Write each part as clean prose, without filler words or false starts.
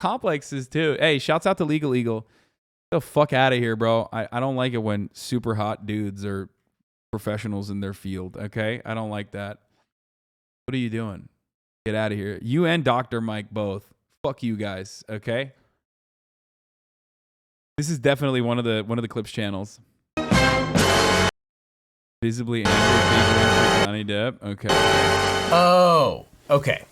complexes too. Hey, shouts out to Legal Eagle. Get the fuck out of here, bro. I don't like it when super hot dudes are professionals in their field. Okay, I don't like that. What are you doing? Get out of here. You and Dr. Mike both. Fuck you guys. Okay. This is definitely one of the clips channels. Visibly angry Johnny Depp. Okay. Oh, okay.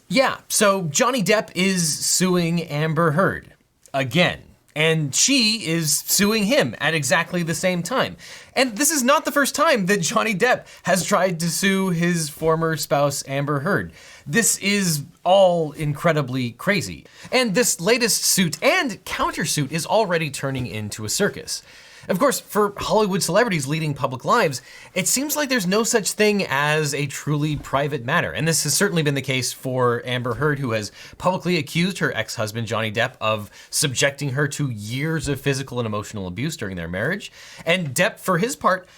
Yeah, so Johnny Depp is suing Amber Heard again. And she is suing him at exactly the same time. And this is not the first time that Johnny Depp has tried to sue his former spouse, Amber Heard. This is all incredibly crazy. And this latest suit and countersuit is already turning into a circus. Of course, for Hollywood celebrities leading public lives, it seems like there's no such thing as a truly private matter. And this has certainly been the case for Amber Heard, who has publicly accused her ex-husband, Johnny Depp, of subjecting her to years of physical and emotional abuse during their marriage. And Depp, for his part,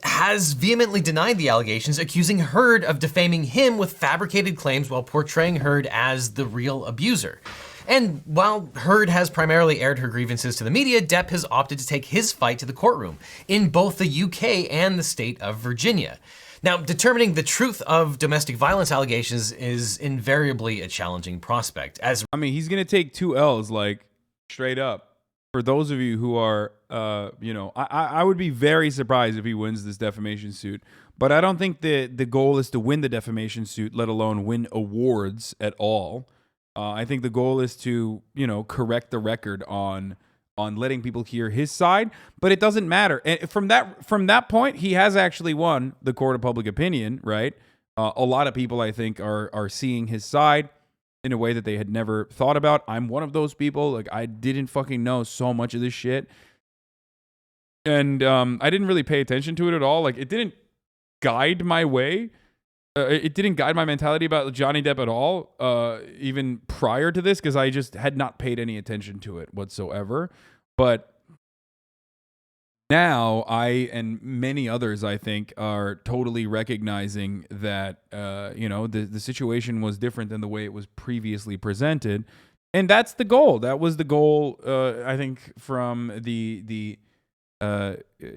has vehemently denied the allegations, accusing Heard of defaming him with fabricated claims while portraying Heard as the real abuser. And while Heard has primarily aired her grievances to the media, Depp has opted to take his fight to the courtroom in both the UK and the state of Virginia. Now, determining the truth of domestic violence allegations is invariably a challenging prospect. I mean, he's gonna take 2 L's, like, straight up. For those of you who are, I would be very surprised if he wins this defamation suit. But I don't think the goal is to win the defamation suit, let alone win awards at all. I think the goal is to, correct the record on letting people hear his side, but it doesn't matter. And from that point, he has actually won the court of public opinion, right? A lot of people, I think, are seeing his side in a way that they had never thought about. I'm one of those people. Like, I didn't fucking know so much of this shit, and I didn't really pay attention to it at all. Like, it didn't guide my way. It didn't guide my mentality about Johnny Depp at all, even prior to this, because I just had not paid any attention to it whatsoever. But now I and many others, I think, are totally recognizing that, the situation was different than the way it was previously presented. And that's the goal. That was the goal, I think, from the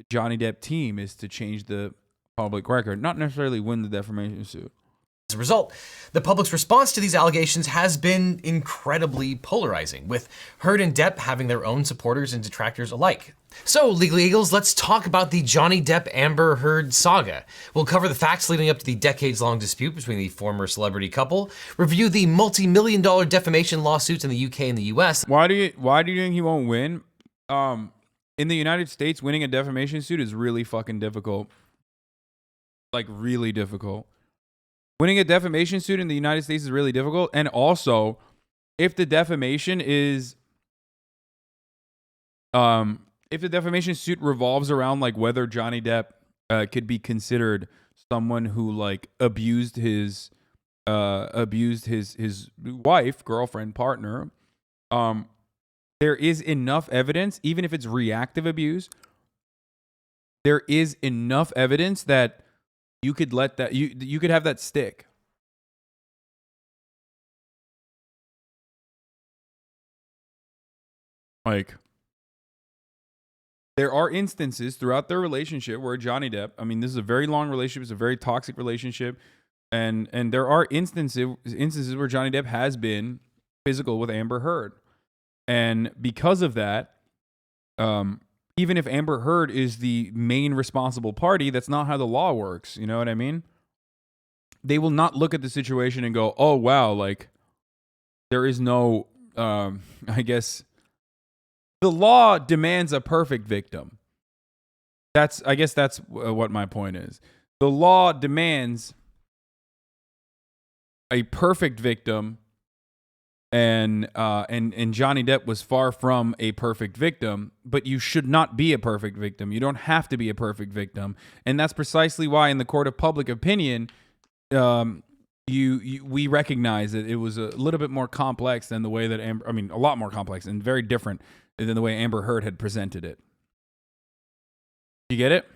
Johnny Depp team, is to change the public record, not necessarily win the defamation suit. As a result, the public's response to these allegations has been incredibly polarizing, with Heard and Depp having their own supporters and detractors alike. So, Legal Eagles, let's talk about the Johnny Depp-Amber Heard saga. We'll cover the facts leading up to the decades-long dispute between the former celebrity couple, review the multi-million-dollar defamation lawsuits in the UK and the US. Why do you think he won't win? In the United States, winning a defamation suit is really fucking difficult. Like, really difficult. Winning a defamation suit in the United States is really difficult. And also, if the defamation suit revolves around, like, whether Johnny Depp could be considered someone who, like, abused his wife, girlfriend, partner, there is enough evidence, even if it's reactive abuse, there is enough evidence that you could let that you could have that stick. Like, there are instances throughout their relationship where Johnny Depp, I mean, this is a very long relationship, it's a very toxic relationship, and there are instances where Johnny Depp has been physical with Amber Heard. And because of that, even if Amber Heard is the main responsible party, that's not how the law works. You know what I mean? They will not look at the situation and go, oh, wow, like, there is no, I guess, the law demands a perfect victim. I guess that's what my point is. The law demands a perfect victim, and Johnny Depp was far from a perfect victim, but you should not be a perfect victim. You don't have to be a perfect victim. And that's precisely why in the court of public opinion, we recognize that it was a little bit more complex than the way that a lot more complex and very different than the way Amber Heard had presented it. You get it?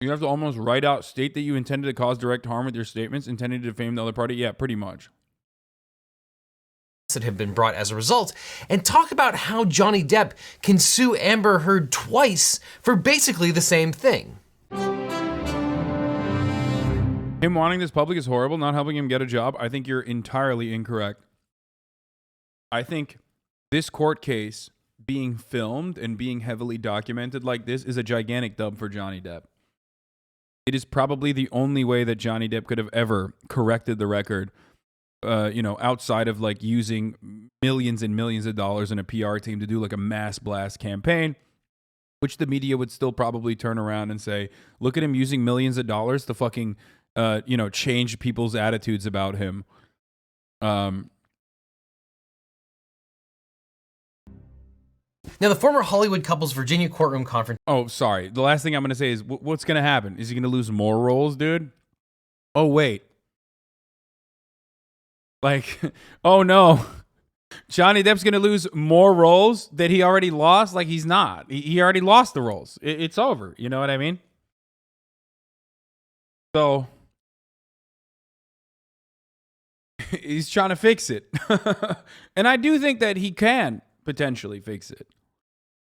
You have to almost write out, state that you intended to cause direct harm with your statements, intending to defame the other party. Yeah, pretty much. That have been brought as a result, and talk about how Johnny Depp can sue Amber Heard twice for basically the same thing. Him wanting this public is horrible, not helping him get a job. I think you're entirely incorrect. I think this court case being filmed and being heavily documented like this is a gigantic dub for Johnny Depp. It is probably the only way that Johnny Depp could have ever corrected the record. Outside of like using millions and millions of dollars in a PR team to do like a mass blast campaign, which the media would still probably turn around and say, look at him using millions of dollars to fucking, change people's attitudes about him. Now, the former Hollywood couple's Virginia courtroom conference. Oh, sorry. The last thing I'm going to say is what's going to happen? Is he going to lose more roles, dude? Oh, wait. Like, oh no, Johnny Depp's going to lose more roles that he already lost? Like, he's not. He already lost the roles. It's over. You know what I mean? So, he's trying to fix it. And I do think that he can potentially fix it.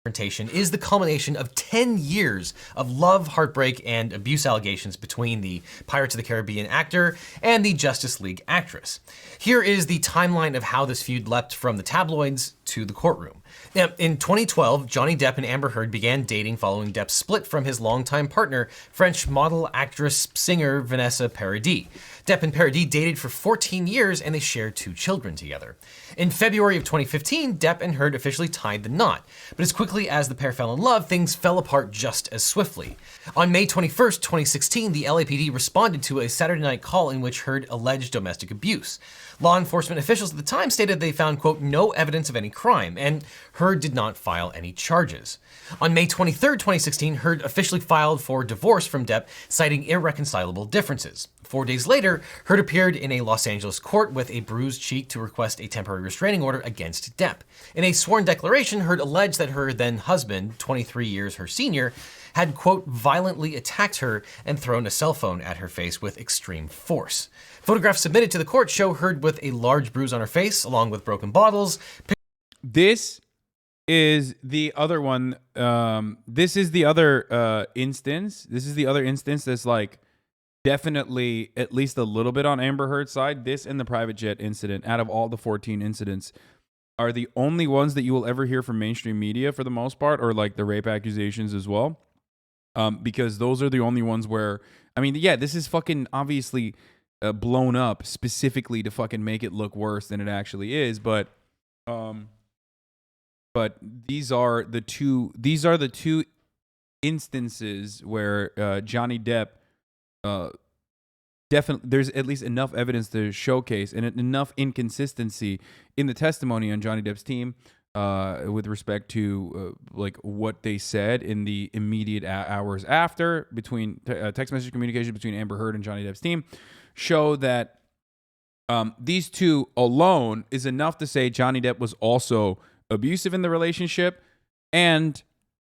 Is the culmination of 10 years of love, heartbreak, and abuse allegations between the Pirates of the Caribbean actor and the Justice League actress. Here is the timeline of how this feud leapt from the tabloids to the courtroom. Now, in 2012, Johnny Depp and Amber Heard began dating following Depp's split from his longtime partner, French model, actress, singer Vanessa Paradis. Depp and Paradis dated for 14 years and they shared 2 children together. In February of 2015, Depp and Heard officially tied the knot, but as quickly as the pair fell in love, things fell apart just as swiftly. On May 21st, 2016, the LAPD responded to a Saturday night call in which Heard alleged domestic abuse. Law enforcement officials at the time stated they found, quote, no evidence of any crime, and Heard did not file any charges. On May 23rd, 2016, Heard officially filed for divorce from Depp, citing irreconcilable differences. 4 days later, Heard appeared in a Los Angeles court with a bruised cheek to request a temporary restraining order against Depp. In a sworn declaration, Heard alleged that her then husband, 23 years her senior, had, quote, violently attacked her and thrown a cell phone at her face with extreme force. Photographs submitted to the court show Heard with a large bruise on her face, along with broken bottles. This is the other one. This is the other instance. This is the other instance that's like definitely at least a little bit on Amber Heard's side. This and the private jet incident, out of all the 14 incidents, are the only ones that you will ever hear from mainstream media for the most part, or like the rape accusations as well. Because those are the only ones where, I mean, yeah, this is fucking obviously blown up specifically to fucking make it look worse than it actually is. But these are the two instances where Johnny Depp definitely, there's at least enough evidence to showcase and enough inconsistency in the testimony on Johnny Depp's team with respect to like what they said in the immediate hours after, between text message communication between Amber Heard and Johnny Depp's team, show that these two alone is enough to say Johnny Depp was also abusive in the relationship, and